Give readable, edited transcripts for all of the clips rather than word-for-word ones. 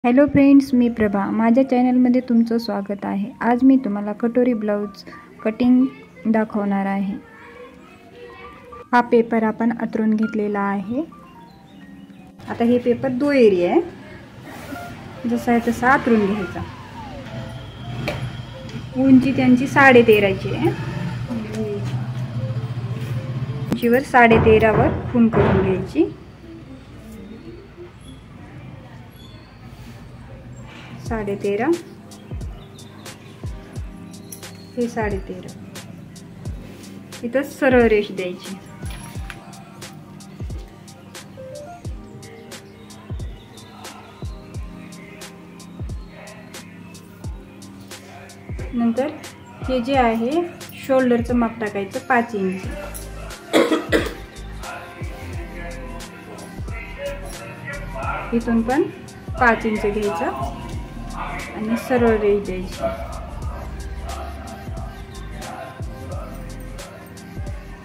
Hello friends, मी प्रभा. माझ्या चॅनलमध्ये तुमचं स्वागत आहे. आज मी तुम्हाला कटोरी ब्लाऊज कटिंग दाखवणार आहे. हा पेपर आपण अंतरून घेतलेला आहे. आता हे पेपर दुहेरी आहे. जसा आहे तसा अंतरून घ्यायचा. उंची त्यांची 13.5 आहे. उंचीवर 13.5 वर खूण करून घ्यायची. 13.5 हे 13.5 इथं सरळ रेष द्यायची. नंतर हे जे आहे शोल्डरचं माप टाकायचं 5 इंच. इथून पण 5 इंच घ्यायचं आणि सरळ रेष द्यायची.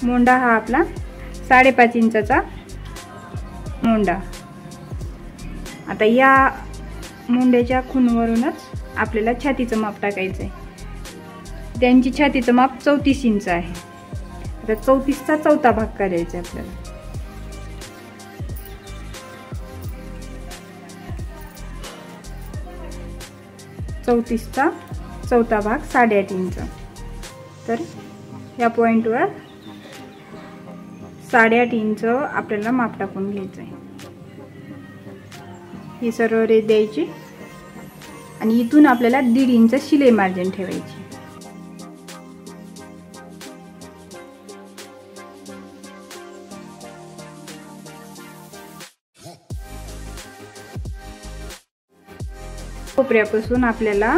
मोंडा हा आपला 5.5 इंचाचा मोंडा. आता या मोंड्याच्या खूणवरूनच आपल्याला छातीचं माप टाकायचं आहे. त्यांची छातीचं माप 34 इंच आहे. आता 34चा चौथा भाग करायचा आपल्याला. चौतीसचा चौथा भाग 8.5 इंच. तर या पॉइंटवर 8.5 इंच आपल्याला माप टाकून घ्यायचं आहे. ही सरळ रेष द्यायची आणि इथून आपल्याला 1.5 इंच शिलाई मार्जिन ठेवायची. कोपऱ्यापासून आपल्याला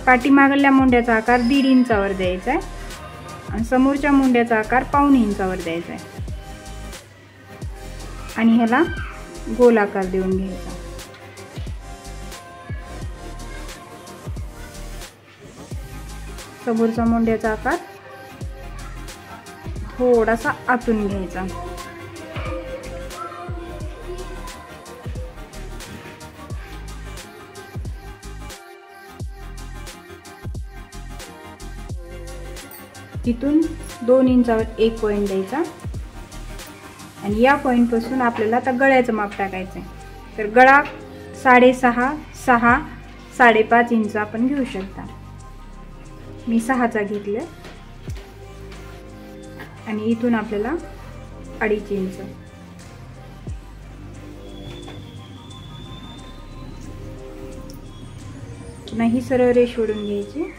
पाठीमागल्या मुंड्याचा आकार 1.5 इंचावर द्यायचा आहे आणि समोरच्या मुंड्याचा आकार 1.5 इंचावर द्यायचा आहे आणि ह्याला गोल आकार देऊन घ्यायचा. समोरचा मुंड्याचा आकार थोडासा आतून घ्यायचा. इथून 2 इंचावर एक पॉइंट द्यायचा आणि या पॉइंट पासून आपल्याला आता गळ्याचं माप टाकायचं आहे. तर गळा 6.5, 6, 5.5 इंच आपण घेऊ शकता. मी 6चा घेतले आणि इथून आपल्याला 2.5 इंच. पुन्हा ही सरळ रेष ओढून घ्यायची.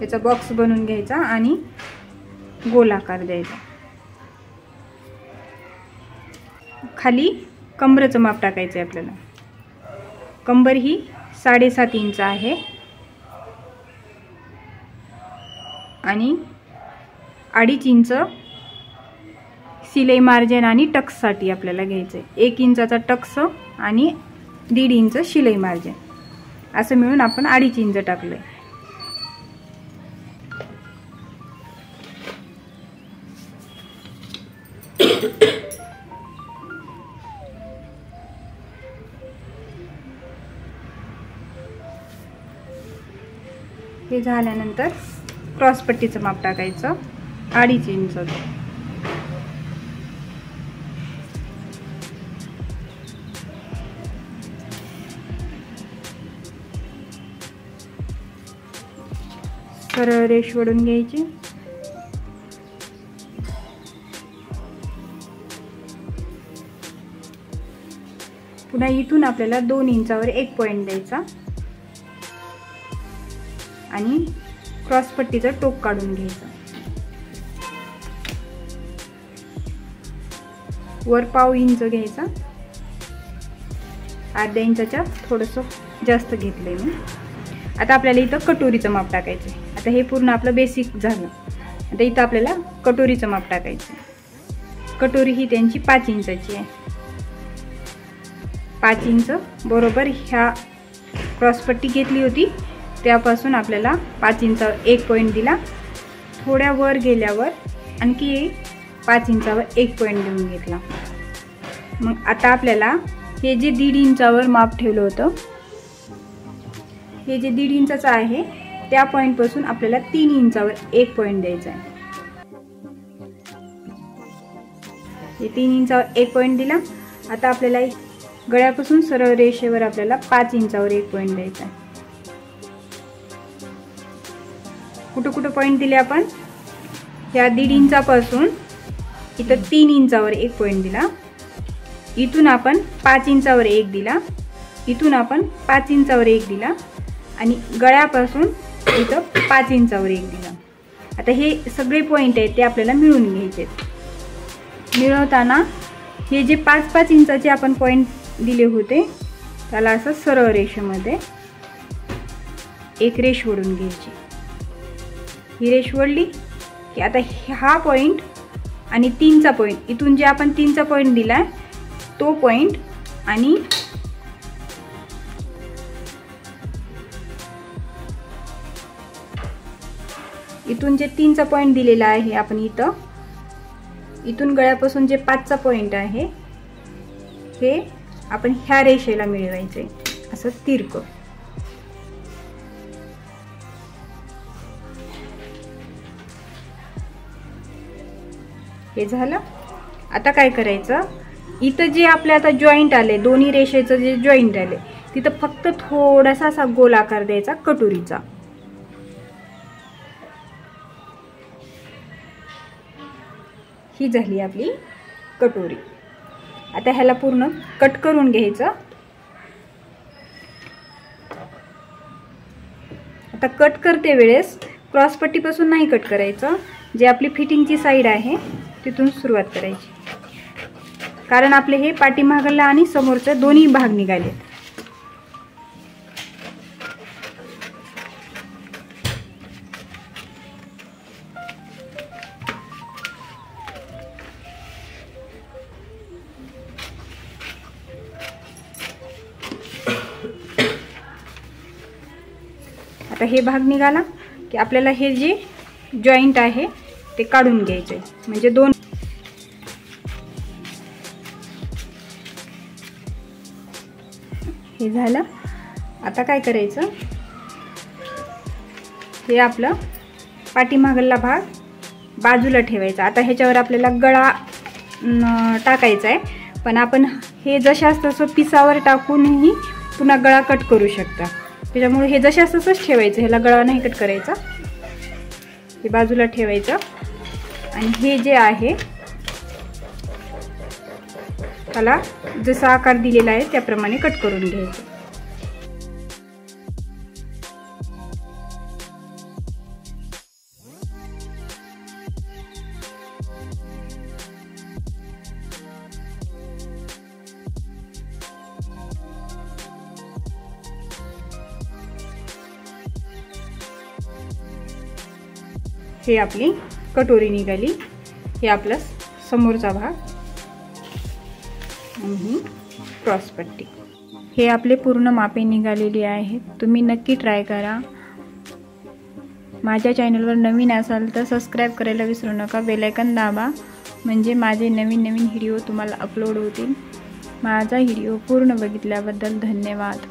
याचा बॉक्स बनवून घ्यायचा आणि गोल आकार द्यायचा. खाली कंबरेचं माप टाकायचं आहे आपल्याला. कंबर ही 7.5 इंच आहे आणि 2.5 इंच शिलाई मार्जिन आणि टक्ससाठी आपल्याला घ्यायचं आहे. 1 इंचाचा टक्स आणि 1.5 इंच शिलाई मार्जिन असं मिळून आपण 2.5 इंच टाकलंय. हे झाल्यानंतर क्रॉस पट्टीचं माप टाकायचं 2.5 इंच. सरळ रेष ओढून घ्यायची. पुन्हा इथून आपल्याला 2 इंचावर एक पॉइंट द्यायचा आणि क्रॉस पट्टीचं टोक काढून घ्यायचं. वर 1.5 इंच घ्यायचा. 1/2 इंचाच्या थोडंसं जास्त घेतलंय मी. आता आपल्याला इथं कटोरीचं माप टाकायचं आहे. आता हे पूर्ण आपलं बेसिक झालं. आता इथं आपल्याला कटोरीचं माप टाकायचं आहे. कटोरी ही त्यांची 5 इंचाची आहे. 5 इंच बरोबर ह्या क्रॉसपट्टी घेतली होती त्यापासून आपल्याला 5 इंचावर एक पॉइंट दिला. थोड्या वर गेल्यावर आणखी 5 इंचावर एक पॉइंट देऊन घेतला. मग आता आपल्याला हे जे 1.5 इंचावर माप ठेवलं होतं, हे जे 1.5 इंचाचं आहे त्या पॉइंट पासून आपल्याला 3 इंचावर एक पॉइंट द्यायचा आहे. हे 3 इंचावर एक पॉइंट दिला. आता आपल्याला गळ्यापासून सरळ रेषेवर आपल्याला 5 इंचावर एक पॉइंट द्यायचा आहे. कुठं कुठं पॉइंट दिले आपण? ह्या 1.5 इंचापासून इथं 3 इंचावर एक पॉइंट दिला. इथून आपण 5 इंचावर एक दिला. इथून आपण 5 इंचावर एक दिला आणि गळ्यापासून इथं 5 इंचावर एक दिला. आता हे सगळे पॉइंट आहेत ते आपल्याला मिळून घ्यायचे. मिळवताना हे जे 5-5 इंचाचे आपण पॉइंट दिले होते त्याला असं सरळ रेषेमध्ये एक रेष ओढून घ्यायची. ही रेष ओढली की आता हा पॉइंट आणि 3चा पॉइंट, इथून जे आपण 3चा पॉइंट दिलाय तो पॉइंट आणि इथून जे 3चा पॉइंट दिलेला आहे आपण इथून गळ्यापासून जे 5चा पॉइंट आहे हे आपण ह्या रेषेला मिळवायचे असं तिरकं. हे झालं. आता काय करायचं, इथं जे आपले आता जॉईंट आले, दोन्ही रेषेचं जे जॉईंट आले तिथं फक्त थोडासा असा गोल आकार द्यायचा कटोरीचा. ही झाली आपली कटोरी. आता ह्याला पूर्ण कट करून घ्यायचं. आता कट करते वेळेस क्रॉस पट्टीपासून नाही कट करायचं, जे आपली फिटिंगची साईड आहे तिथून सुरुवात करायची, कारण आपले हे पाठीमागला आणि समोरचे दोन्ही भाग निघाले. आता हे भाग निघाला की आपल्याला हे जे जॉईंट आहे ते काढून घ्यायचे, म्हणजे दोन. हे झालं. आता काय करायचं, हे आपलं पाठीमागला भाग बाजूला ठेवायचा. आता ह्याच्यावर आपल्याला गळा टाकायचा आहे, पण आपण हे जशास तसं पिसावर टाकूनही पुन्हा गळा कट करू शकता. त्याच्यामुळे हे जशास तसंच ठेवायचं, ह्याला गळा नाही कट करायचा. हे बाजूला ठेवायचं आणि हे जे आहे त्याला जसा आकार दिलेला आहे त्याप्रमाणे कट करून घ्यायचं. हे आपली कटोरी निघाली. हे आपला समोरचा भाग आणि क्रॉस पट्टी. हे आपले पूर्ण मापे निघालेली आहेत. तुम्ही नक्की ट्राय करा. माझ्या चॅनलवर नवीन असाल तर सबस्क्राईब करायला विसरू नका. बेल आयकॉन दाबा, म्हणजे माझे नवीन नवीन व्हिडिओ तुम्हाला अपलोड होतील. माझा व्हिडिओ पूर्ण बघितल्याबद्दल धन्यवाद.